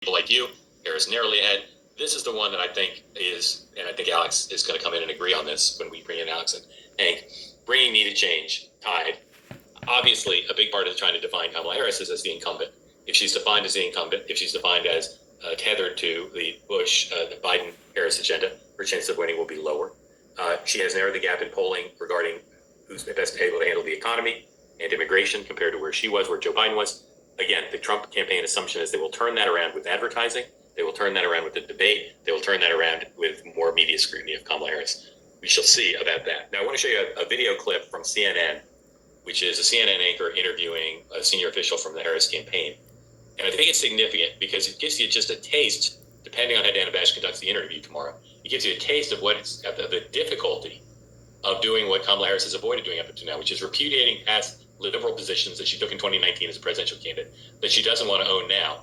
people like you. Harris narrowly ahead. This is the one that I think is, and I think Alex is going to come in and agree on this when we bring in Alex and Hank, bringing needed change, tied. Obviously, a big part of trying to define Kamala Harris is as the incumbent. If she's defined as the incumbent, if she's defined as tethered to the the Biden-Harris agenda, her chances of winning will be lower. She has narrowed the gap in polling regarding who's best able to handle the economy and immigration compared to where she was, where Joe Biden was. Again, the Trump campaign assumption is they will turn that around with advertising. They will turn that around with the debate. They will turn that around with more media scrutiny of Kamala Harris. We shall see about that. Now, I want to show you a video clip from CNN, which is a CNN anchor interviewing a senior official from the Harris campaign. And I think it's significant because it gives you just a taste, depending on how Dana Bash conducts the interview tomorrow, it gives you a taste of what it's the difficulty of doing what Kamala Harris has avoided doing up until now, which is repudiating past liberal positions that she took in 2019 as a presidential candidate that she doesn't want to own now.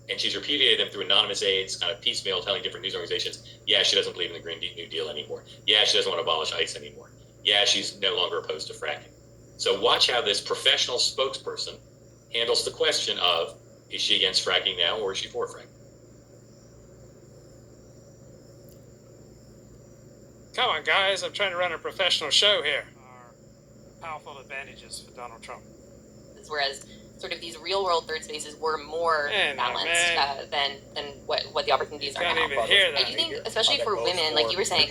And she's repudiated them through anonymous aides, kind of piecemeal, telling different news organizations, yeah, she doesn't believe in the Green New Deal anymore. Yeah, she doesn't want to abolish ICE anymore. Yeah, she's no longer opposed to fracking. So watch how this professional spokesperson handles the question of, is she against fracking now or is she for fracking? Come on, guys. I'm trying to run a professional show here. Are powerful advantages for Donald Trump. Whereas sort of these real-world third spaces were more balanced than what the opportunities are now. Can't even hear that. I do think, especially for women, like you were saying,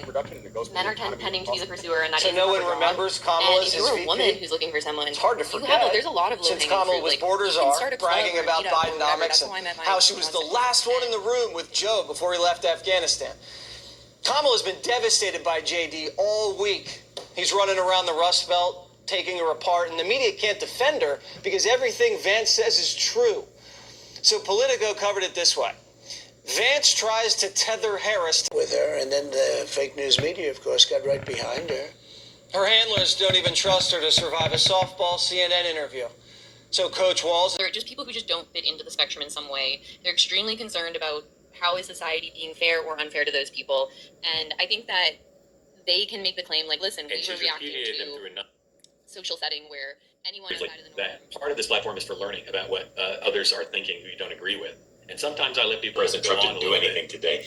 men are tending to be the pursuer and not. So no one remembers Kamala as his VP. And if you're a woman who's looking for someone, it's hard to forget. There's a lot of since Kamala was Borders are bragging about Bidenomics and how she was the last one in the room with Joe before he left Afghanistan. Kamala's been devastated by JD all week. He's running around the Rust Belt, taking her apart, and the media can't defend her because everything Vance says is true. So Politico covered it this way. Vance tries to tether Harris with her, and then the fake news media, of course, got right behind her. Her handlers don't even trust her to survive a softball CNN interview. So Coach Walls... They're just people who just don't fit into the spectrum in some way. They're extremely concerned about how is society being fair or unfair to those people. And I think that they can make the claim, like, listen, we were reacting to social setting where anyone outside of the norm. That part of this platform is for learning about what others are thinking who you don't agree with. And sometimes I let people... President Trump didn't do anything today.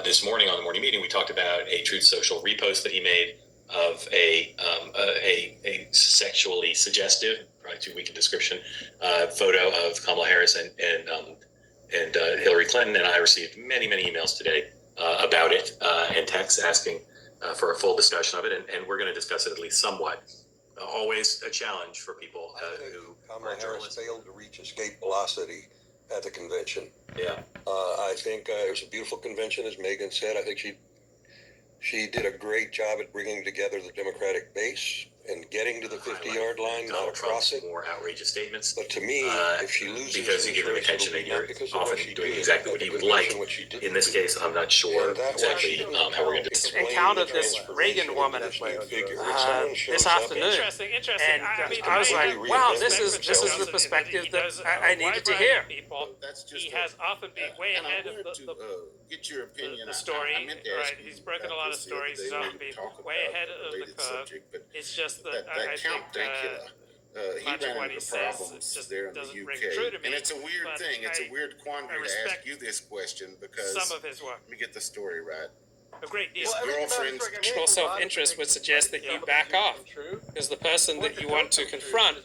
This morning on the morning meeting, we talked about a Truth Social repost that he made of a sexually suggestive, probably too weak a description, photo of Kamala Harris and Hillary Clinton. And I received many emails today about it and texts asking for a full discussion of it. And we're going to discuss it at least somewhat. Always a challenge for people who Kamala Harris failed to reach escape velocity at the convention. Yeah. I think it was a beautiful convention, as Megan said. I think she did a great job at bringing together the Democratic base and getting to the 50-yard line, not across it. More outrageous statements. But to me, if she loses, because you give him attention and you're often doing exactly what he would like. In this case, I'm not sure exactly how we're going to do it. Encountered this Reagan woman this afternoon, interesting. And I was like, wow, this is the perspective that I needed to hear. He has often been way ahead of get your opinion. The story, right? He's broken a lot of stories. He's often been way ahead of the curve. It's just that I think much of what he says just doesn't ring true to me. And it's a weird thing. It's a weird quandary to ask you this question because some of his work. Let me get the story right. A great deal. Girlfriend's self-interest would suggest that you back off, because the person that you want to confront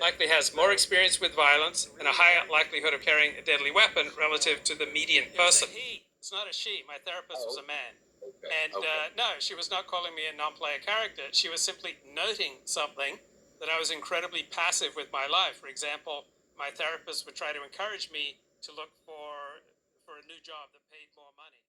likely has more experience with violence and a higher likelihood of carrying a deadly weapon relative to the median person. It's not a she. My therapist was a man. And no, she was not calling me a non-player character. She was simply noting something that I was incredibly passive with my life. For example, my therapist would try to encourage me to look for a new job that paid more money.